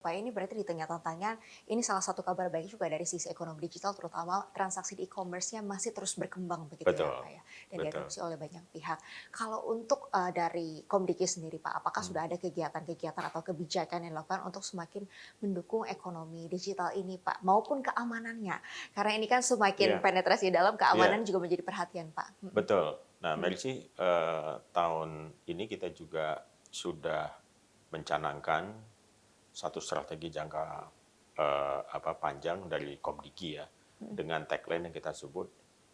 Pak, ini berarti di tengah tantangan, ini salah satu kabar baik juga dari sisi ekonomi digital, terutama transaksi di e-commerce-nya masih terus berkembang begitu ya Betul, Pak ya, dan betul. diadopsi oleh banyak pihak. Kalau untuk dari Komdiki sendiri Pak, apakah Mmm, sudah ada kegiatan-kegiatan atau kebijakan yang dilakukan untuk semakin mendukung ekonomi digital ini Pak, maupun keamanannya? Karena ini kan semakin iya penetrasi dalam, keamanan iya, juga menjadi perhatian Pak. Mhm, betul. Nah, mhm, Mercy, tahun ini kita juga sudah mencanangkan satu strategi jangka, panjang dari Komdiki ya, mhm, dengan tagline yang kita sebut,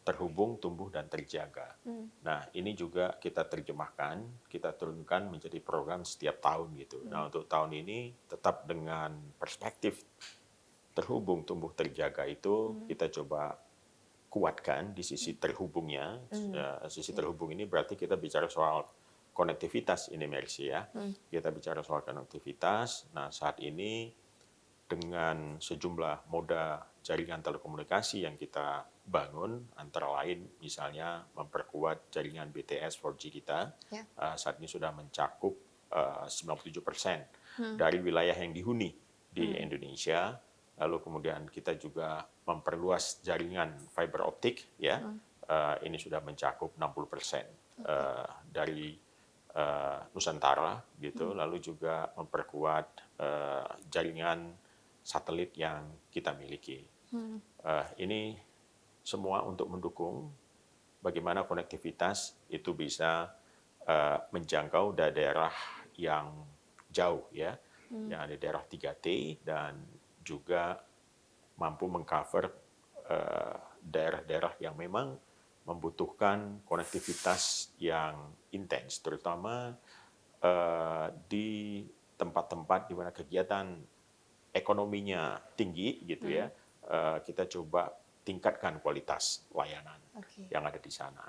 "Terhubung, Tumbuh, dan Terjaga". mhm, Nah, ini juga kita terjemahkan, kita turunkan menjadi program setiap tahun gitu. mhm, Nah, untuk tahun ini tetap dengan perspektif terhubung, tumbuh, terjaga itu mhm, kita coba kuatkan di sisi mhm, terhubungnya. mmm, Sisi oke, terhubung ini berarti kita bicara soal konektivitas ini Mercy ya. mhm, Kita bicara soal konektivitas. Nah, saat ini dengan sejumlah moda jaringan telekomunikasi yang kita bangun, antara lain misalnya memperkuat jaringan BTS 4G kita, ya, saat ini sudah mencakup 97% mhm, dari wilayah yang dihuni di mmm, Indonesia. Lalu kemudian kita juga memperluas jaringan fiber optik ya. mhm, Ini sudah mencakup 60% oke, dari Nusantara gitu. mhm, Lalu juga memperkuat jaringan satelit yang kita miliki. mhm. Ini semua untuk mendukung bagaimana konektivitas itu bisa menjangkau daerah yang jauh ya, Mmm, yang ada daerah 3T dan juga mampu mengcover daerah-daerah yang memang membutuhkan konektivitas yang intens, terutama di tempat-tempat di mana kegiatan ekonominya tinggi gitu ya, mhm, kita coba tingkatkan kualitas layanan oke, yang ada di sana.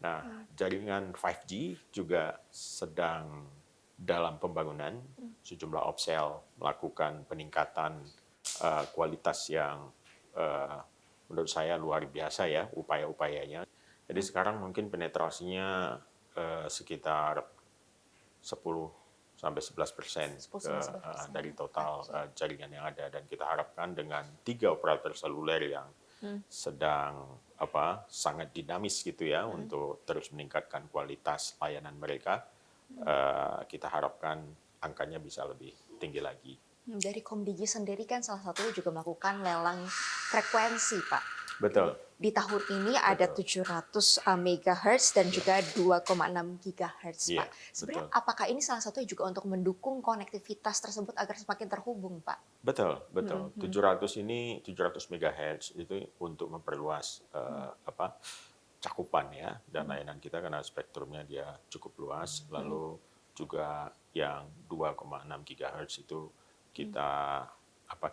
Nah, mmm, jaringan 5G juga sedang dalam pembangunan, mhm, sejumlah Opsel melakukan peningkatan kualitas yang eh, menurut saya luar biasa ya upaya-upayanya. Jadi mhm, sekarang mungkin penetrasinya sekitar 10 sampai 11% 10 sampai 11%, dari total oke, jaringan yang ada, dan kita harapkan dengan 3 operator seluler yang mhm, sedang sangat dinamis gitu ya mhm, untuk terus meningkatkan kualitas layanan mereka, mhm. kita harapkan angkanya bisa lebih tinggi lagi. Dari Komdigi sendiri kan salah satunya juga melakukan lelang frekuensi, Pak. Betul, Di tahun ini ada betul. 700, megahertz dan Ya, juga 2,6 gigahertz, Pak. iya, Sebenarnya betul. apakah ini salah satunya juga untuk mendukung konektivitas tersebut agar semakin terhubung, Pak? Betul, Mhm, betul. mhm, 700 ini 700 megahertz itu untuk memperluas mhm, cakupan ya, dan mhm, layanan kita karena spektrumnya dia cukup luas. mhm, Lalu juga yang 2,6 gigahertz itu mhm,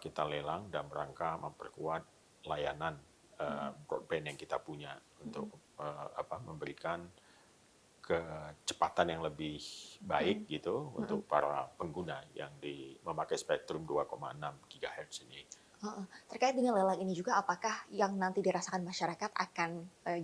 kita lelang dan rangka memperkuat layanan mhm, broadband yang kita punya untuk mhm, memberikan kecepatan yang lebih mhm, baik gitu mhm. untuk para pengguna yang memakai spektrum 2,6 GHz ini. Heeh. Terkait dengan lelang ini juga apakah yang nanti dirasakan masyarakat akan,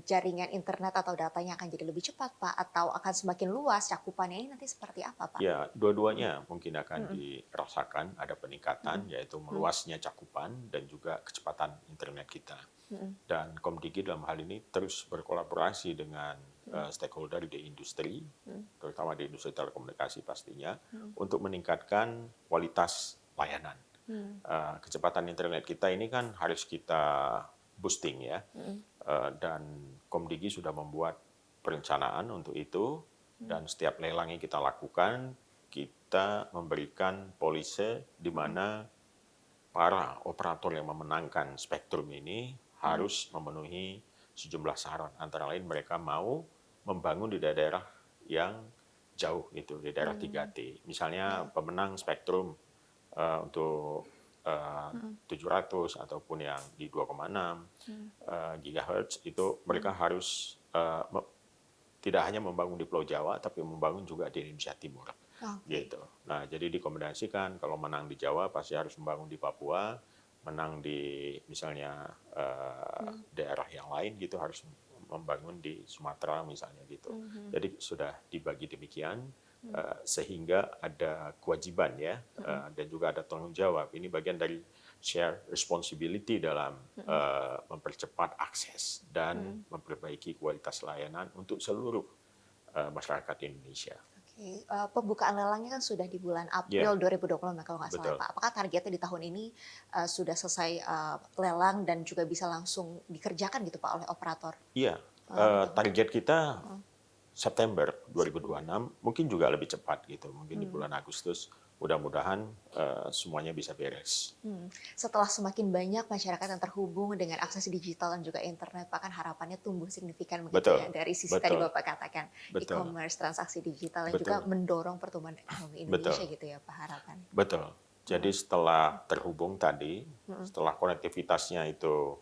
jaringan internet atau datanya akan jadi lebih cepat, Pak? Atau akan semakin luas cakupannya ini nanti seperti apa, Pak? Ya, dua-duanya mungkin akan Mhm, dirasakan ada peningkatan, mhm, yaitu mhm, meluasnya cakupan dan juga kecepatan internet kita. mhm, Dan Komdigi dalam hal ini terus berkolaborasi dengan mhm, stakeholder di industri, mhm, terutama di industri telekomunikasi pastinya, mhm, untuk meningkatkan kualitas layanan. mhm, Kecepatan internet kita ini kan harus kita boosting ya, mhm, dan Komdigi sudah membuat perencanaan untuk itu, mhm, dan setiap lelang yang kita lakukan, kita memberikan polise di mhm, mana para operator yang memenangkan spektrum ini mhm, harus memenuhi sejumlah syarat. Antara lain mereka mau membangun di daerah yang jauh itu, di daerah mmm, 3T. Misalnya ya, pemenang spektrum untuk eh, mhm, 700 ataupun yang di 2,6 mhm, gigahertz itu mereka mhm, harus tidak hanya membangun di Pulau Jawa tapi membangun juga di Indonesia Timur oke, gitu. Nah, jadi dikombinasikan kalau menang di Jawa pasti harus membangun di Papua, menang di misalnya mhm, daerah yang lain gitu harus membangun di Sumatera misalnya gitu. mhm, Jadi sudah dibagi demikian, sehingga ada kewajiban ya, dan juga ada tanggung jawab. Ini bagian dari share responsibility dalam mempercepat akses dan memperbaiki kualitas layanan untuk seluruh masyarakat Indonesia. Oke, pembukaan lelangnya kan sudah di bulan Ya, April 2025 kalau nggak salah betul. Pak. Apakah targetnya di tahun ini sudah selesai lelang dan juga bisa langsung dikerjakan gitu Pak oleh operator? Iya, Untuk target kita uh, September September. 2026, mungkin juga lebih cepat gitu, mungkin di Hmm. bulan Agustus. Mudah-mudahan semuanya bisa beres. Setelah semakin banyak masyarakat yang terhubung dengan akses digital dan juga internet, Pak, kan harapannya tumbuh signifikan begitu Betul, ya. Dari sisi tadi betul, Bapak katakan betul, e-commerce, transaksi digital yang juga betul, mendorong pertumbuhan ekonomi Indonesia betul, gitu ya Pak harapannya. betul. Jadi Heeh. setelah terhubung tadi, Heeh. setelah konektivitasnya itu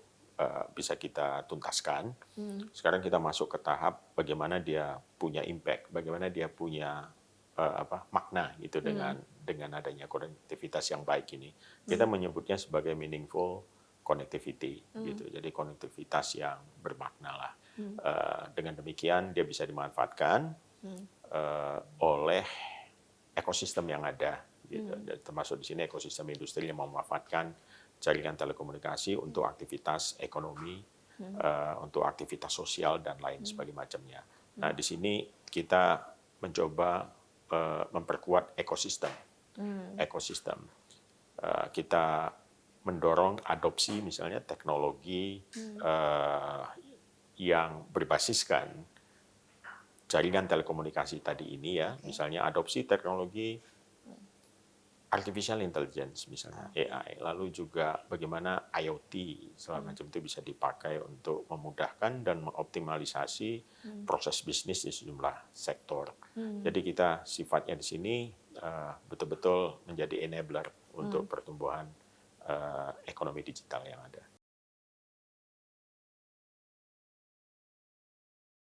bisa kita tuntaskan, Hmm. sekarang kita masuk ke tahap bagaimana dia punya impact, bagaimana dia punya makna gitu Hmm. dengan adanya konektivitas yang baik ini. Kita Hmm. menyebutnya sebagai meaningful connectivity Hmm. gitu. Jadi konektivitas yang bermakna lah. Hmm. Dengan demikian dia bisa dimanfaatkan Hmm. oleh ekosistem yang ada gitu. Hmm. Dan termasuk di sini ekosistem industri yang memanfaatkan jaringan telekomunikasi untuk aktivitas ekonomi, Hmm. untuk aktivitas sosial dan lain Hmm. sebagainya macamnya. Nah, Hmm. di sini kita mencoba memperkuat ekosistem. Hmm. Ekosistem. Kita mendorong adopsi misalnya teknologi Hmm. yang berbasiskan jaringan telekomunikasi tadi ini ya, Oke. misalnya adopsi teknologi artificial intelligence misalnya Oke. AI, lalu juga bagaimana IoT segala Hmm. macam itu bisa dipakai untuk memudahkan dan mengoptimalisasi Hmm. proses bisnis di sejumlah sektor. Hmm. Jadi kita sifatnya di sini betul-betul menjadi enabler Hmm. untuk pertumbuhan ekonomi digital yang ada.